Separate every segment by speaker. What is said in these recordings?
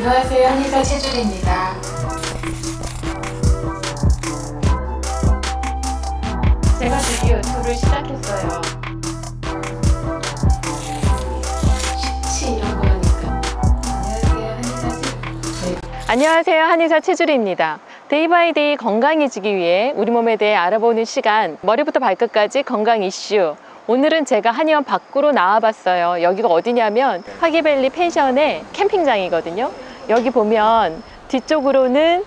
Speaker 1: 안녕하세요. 한의사 최준입니다.
Speaker 2: 제가 드디어 유튜브를 시작했어요.
Speaker 1: 쉽지 이런 거 하니까. 안녕하세요. 한의사 최.
Speaker 2: 안녕하세요. 한의사 최주리입니다. 데이바이데이 건강해지기 위해 우리 몸에 대해 알아보는 시간, 머리부터 발끝까지 건강 이슈. 오늘은 제가 한의원 밖으로 나와봤어요. 여기가 어디냐면 하기밸리 펜션의 캠핑장이거든요. 여기 보면 뒤쪽으로는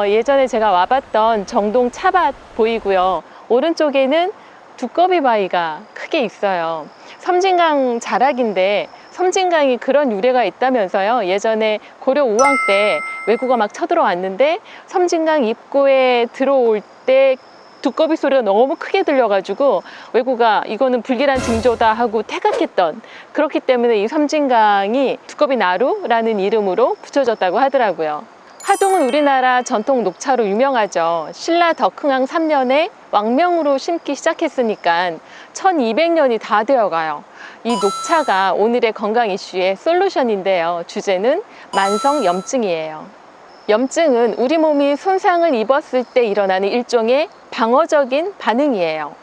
Speaker 2: 예전에 제가 와봤던 정동 차밭 보이고요. 오른쪽에는 두꺼비 바위가 크게 있어요. 섬진강 자락인데 섬진강이 그런 유래가 있다면서요. 예전에 고려 우왕 때 왜구가 막 쳐들어왔는데 섬진강 입구에 들어올 때 두꺼비 소리가 너무 크게 들려가지고 왜구가 이거는 불길한 징조다 하고 퇴각했던, 그렇기 때문에 이 섬진강이 두꺼비 나루라는 이름으로 붙여졌다고 하더라고요. 하동은 우리나라 전통 녹차로 유명하죠. 신라 덕흥왕 3년에 왕명으로 심기 시작했으니까 1200년이 다 되어가요. 이 녹차가 오늘의 건강 이슈의 솔루션인데요. 주제는 만성염증이에요. 염증은 우리 몸이 손상을 입었을 때 일어나는 일종의 방어적인 반응이에요.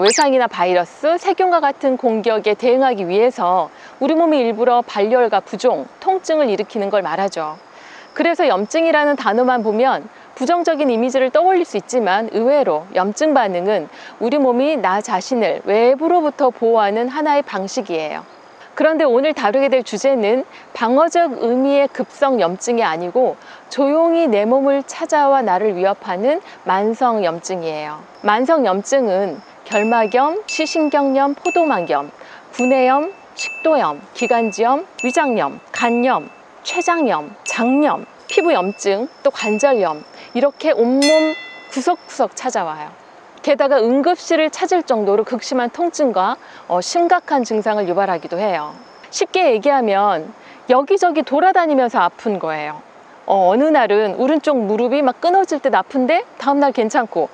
Speaker 2: 외상이나 바이러스, 세균과 같은 공격에 대응하기 위해서 우리 몸이 일부러 발열과 부종, 통증을 일으키는 걸 말하죠. 그래서 염증이라는 단어만 보면 부정적인 이미지를 떠올릴 수 있지만 의외로 염증 반응은 우리 몸이 나 자신을 외부로부터 보호하는 하나의 방식이에요. 그런데 오늘 다루게 될 주제는 방어적 의미의 급성 염증이 아니고 조용히 내 몸을 찾아와 나를 위협하는 만성 염증이에요. 만성 염증은 결막염, 시신경염, 포도막염, 구내염, 식도염, 기관지염, 위장염, 간염, 췌장염, 장염, 피부염증, 또 관절염, 이렇게 온몸 구석구석 찾아와요. 게다가 응급실을 찾을 정도로 극심한 통증과 심각한 증상을 유발하기도 해요. 쉽게 얘기하면 여기저기 돌아다니면서 아픈 거예요. 어느 날은 오른쪽 무릎이 막 끊어질 때 아픈데 다음날 괜찮고,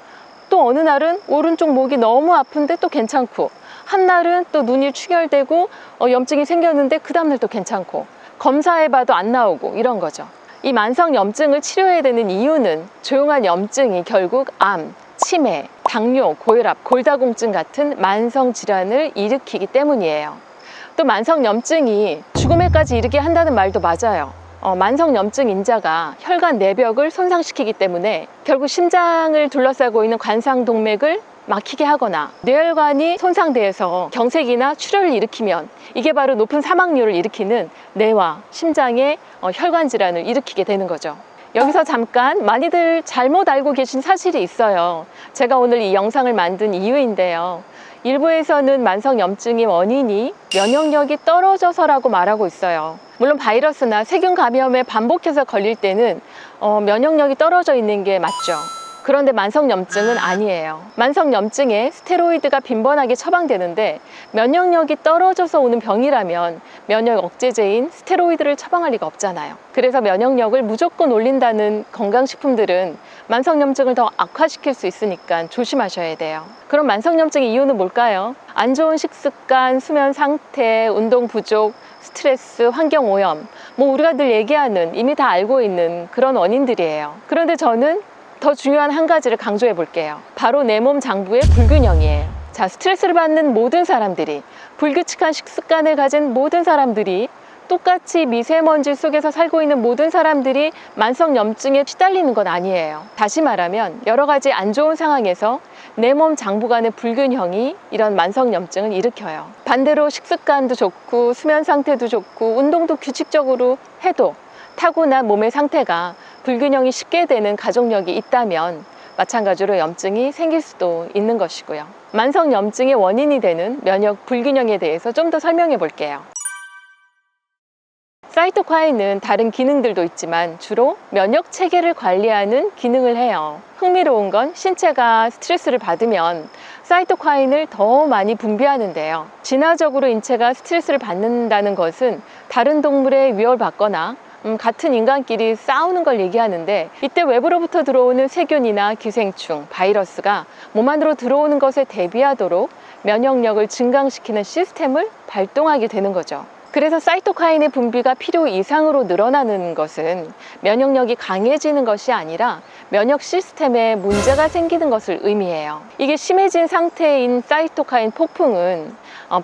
Speaker 2: 또 어느 날은 오른쪽 목이 너무 아픈데 또 괜찮고, 한 날은 또 눈이 충혈되고 염증이 생겼는데 그 다음날 또 괜찮고, 검사해봐도 안 나오고, 이런 거죠. 이 만성 염증을 치료해야 되는 이유는 조용한 염증이 결국 암, 치매, 당뇨, 고혈압, 골다공증 같은 만성 질환을 일으키기 때문이에요. 또 만성 염증이 죽음에까지 이르게 한다는 말도 맞아요. 만성 염증 인자가 혈관 내벽을 손상시키기 때문에 결국 심장을 둘러싸고 있는 관상동맥을 막히게 하거나 뇌혈관이 손상돼서 경색이나 출혈을 일으키면 이게 바로 높은 사망률을 일으키는 뇌와 심장의 혈관 질환을 일으키게 되는 거죠. 여기서 잠깐 많이들 잘못 알고 계신 사실이 있어요. 제가 오늘 이 영상을 만든 이유인데요. 일부에서는 만성 염증의 원인이 면역력이 떨어져서라고 말하고 있어요. 물론 바이러스나 세균 감염에 반복해서 걸릴 때는 면역력이 떨어져 있는 게 맞죠. 그런데 만성염증은 아니에요. 만성염증에 스테로이드가 빈번하게 처방되는데 면역력이 떨어져서 오는 병이라면 면역 억제제인 스테로이드를 처방할 리가 없잖아요. 그래서 면역력을 무조건 올린다는 건강식품들은 만성염증을 더 악화시킬 수 있으니까 조심하셔야 돼요. 그럼 만성염증의 이유는 뭘까요? 안 좋은 식습관, 수면 상태, 운동 부족, 스트레스, 환경오염, 우리가 늘 얘기하는, 이미 다 알고 있는 그런 원인들이에요. 그런데 저는 더 중요한 한 가지를 강조해 볼게요. 바로 내 몸 장부의 불균형이에요. 자, 스트레스를 받는 모든 사람들이, 불규칙한 식습관을 가진 모든 사람들이, 똑같이 미세먼지 속에서 살고 있는 모든 사람들이 만성염증에 시달리는 건 아니에요. 다시 말하면 여러 가지 안 좋은 상황에서 내 몸 장부 간의 불균형이 이런 만성염증을 일으켜요. 반대로 식습관도 좋고 수면 상태도 좋고 운동도 규칙적으로 해도 타고난 몸의 상태가 불균형이 쉽게 되는 가족력이 있다면 마찬가지로 염증이 생길 수도 있는 것이고요. 만성염증의 원인이 되는 면역 불균형에 대해서 좀 더 설명해 볼게요. 사이토카인은 다른 기능들도 있지만 주로 면역 체계를 관리하는 기능을 해요. 흥미로운 건 신체가 스트레스를 받으면 사이토카인을 더 많이 분비하는데요. 진화적으로 인체가 스트레스를 받는다는 것은 다른 동물에 위협을 받거나 같은 인간끼리 싸우는 걸 얘기하는데, 이때 외부로부터 들어오는 세균이나 기생충, 바이러스가 몸 안으로 들어오는 것에 대비하도록 면역력을 증강시키는 시스템을 발동하게 되는 거죠. 그래서 사이토카인의 분비가 필요 이상으로 늘어나는 것은 면역력이 강해지는 것이 아니라 면역 시스템에 문제가 생기는 것을 의미해요. 이게 심해진 상태인 사이토카인 폭풍은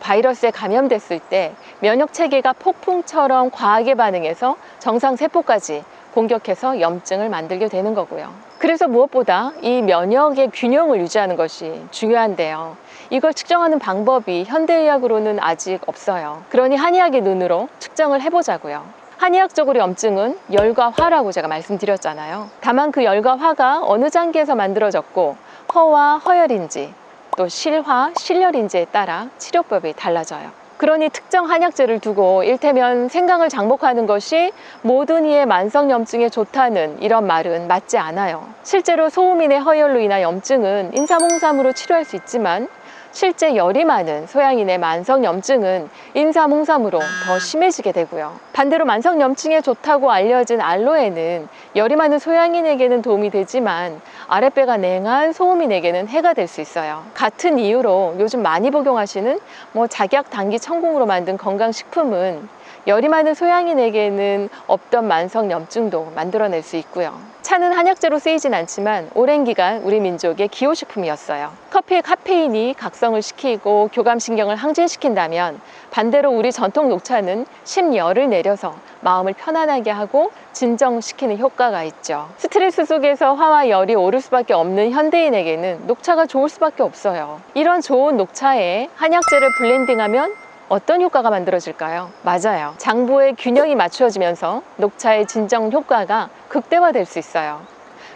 Speaker 2: 바이러스에 감염됐을 때 면역 체계가 폭풍처럼 과하게 반응해서 정상 세포까지 공격해서 염증을 만들게 되는 거고요. 그래서 무엇보다 이 면역의 균형을 유지하는 것이 중요한데요. 이걸 측정하는 방법이 현대의학으로는 아직 없어요. 그러니 한의학의 눈으로 측정을 해보자고요. 한의학적으로 염증은 열과 화라고 제가 말씀드렸잖아요. 다만 그 열과 화가 어느 단계에서 만들어졌고 허와 허열인지 또 실화, 실열인지에 따라 치료법이 달라져요. 그러니 특정 한약재를 두고 일테면 생강을 장복하는 것이 모든 이의 만성염증에 좋다는 이런 말은 맞지 않아요. 실제로 소음인의 허열로 인한 염증은 인삼홍삼으로 치료할 수 있지만 실제 열이 많은 소양인의 만성염증은 인삼홍삼으로 더 심해지게 되고요. 반대로 만성염증에 좋다고 알려진 알로에는 열이 많은 소양인에게는 도움이 되지만 아랫배가 냉한 소음인에게는 해가 될 수 있어요. 같은 이유로 요즘 많이 복용하시는 작약 당기 천궁으로 만든 건강식품은 열이 많은 소양인에게는 없던 만성염증도 만들어낼 수 있고요. 차는 한약재로 쓰이진 않지만 오랜 기간 우리 민족의 기호식품이었어요. 커피의 카페인이 각성을 시키고 교감신경을 항진시킨다면 반대로 우리 전통 녹차는 심열을 내려서 마음을 편안하게 하고 진정시키는 효과가 있죠. 스트레스 속에서 화와 열이 오를 수밖에 없는 현대인에게는 녹차가 좋을 수밖에 없어요. 이런 좋은 녹차에 한약재를 블렌딩하면 어떤 효과가 만들어질까요? 맞아요. 장부의 균형이 맞추어지면서 녹차의 진정 효과가 극대화될 수 있어요.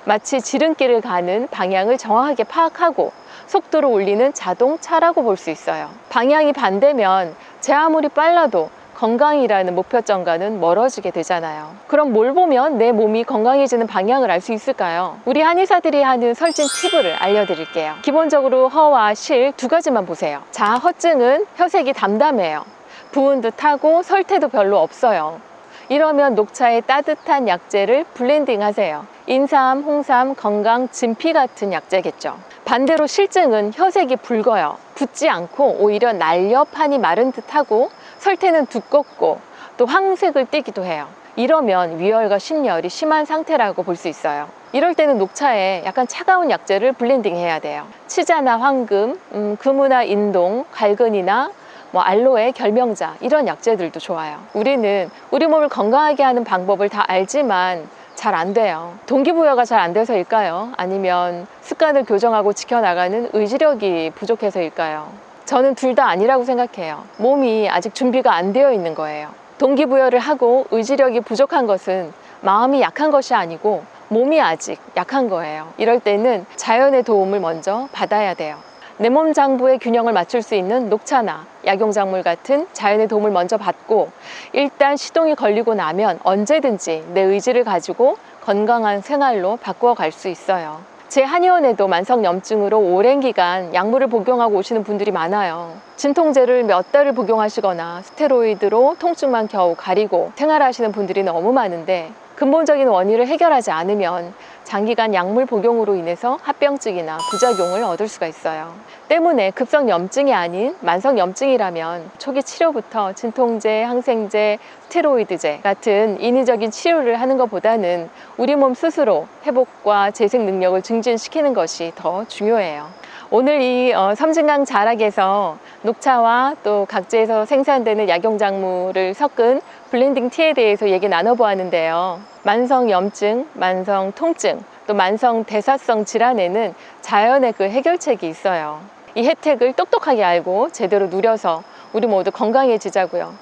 Speaker 2: 마치 지름길을 가는 방향을 정확하게 파악하고 속도를 올리는 자동차라고 볼 수 있어요. 방향이 반대면 제 아무리 빨라도 건강이라는 목표점과는 멀어지게 되잖아요. 그럼 뭘 보면 내 몸이 건강해지는 방향을 알 수 있을까요? 우리 한의사들이 하는 설진 팁을 알려드릴게요. 기본적으로 허와 실 두 가지만 보세요. 자, 허증은 혀색이 담담해요. 부은 듯하고 설태도 별로 없어요. 이러면 녹차의 따뜻한 약재를 블렌딩 하세요. 인삼, 홍삼, 건강, 진피 같은 약재겠죠. 반대로 실증은 혀색이 붉어요. 붓지 않고 오히려 날렵하니 마른 듯하고 설태는 두껍고 또 황색을 띠기도 해요. 이러면 위열과 심열이 심한 상태라고 볼 수 있어요. 이럴 때는 녹차에 약간 차가운 약재를 블렌딩 해야 돼요. 치자나 황금, 금우나 인동, 갈근이나 알로에, 결명자 이런 약재들도 좋아요. 우리는 우리 몸을 건강하게 하는 방법을 다 알지만 잘 안 돼요. 동기부여가 잘 안 돼서일까요? 아니면 습관을 교정하고 지켜나가는 의지력이 부족해서일까요? 저는 둘 다 아니라고 생각해요. 몸이 아직 준비가 안 되어 있는 거예요. 동기부여를 하고 의지력이 부족한 것은 마음이 약한 것이 아니고 몸이 아직 약한 거예요. 이럴 때는 자연의 도움을 먼저 받아야 돼요. 내 몸 장부의 균형을 맞출 수 있는 녹차나 약용작물 같은 자연의 도움을 먼저 받고 일단 시동이 걸리고 나면 언제든지 내 의지를 가지고 건강한 생활로 바꾸어 갈 수 있어요. 제 한의원에도 만성염증으로 오랜 기간 약물을 복용하고 오시는 분들이 많아요. 진통제를 몇 달을 복용하시거나 스테로이드로 통증만 겨우 가리고 생활하시는 분들이 너무 많은데 근본적인 원인을 해결하지 않으면 장기간 약물 복용으로 인해서 합병증이나 부작용을 얻을 수가 있어요. 때문에 급성염증이 아닌 만성염증이라면 초기 치료부터 진통제, 항생제, 스테로이드제 같은 인위적인 치료를 하는 것보다는 우리 몸 스스로 회복과 재생 능력을 증진시키는 것이 더 중요해요. 오늘 이 섬진강 자락에서 녹차와 또 각지에서 생산되는 약용작물을 섞은 블렌딩 티에 대해서 얘기 나눠보았는데요. 만성염증, 만성통증, 또 만성대사성 질환에는 자연의 그 해결책이 있어요. 이 혜택을 똑똑하게 알고 제대로 누려서 우리 모두 건강해지자고요.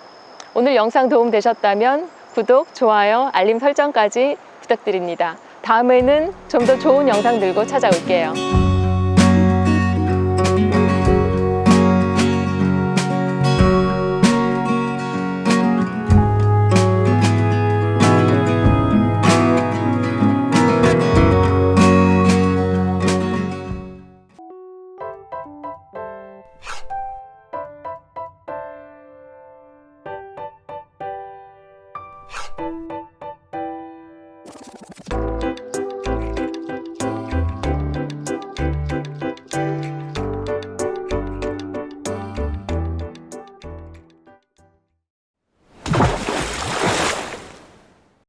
Speaker 2: 오늘 영상 도움되셨다면 구독, 좋아요, 알림 설정까지 부탁드립니다. 다음에는 좀 더 좋은 영상 들고 찾아올게요.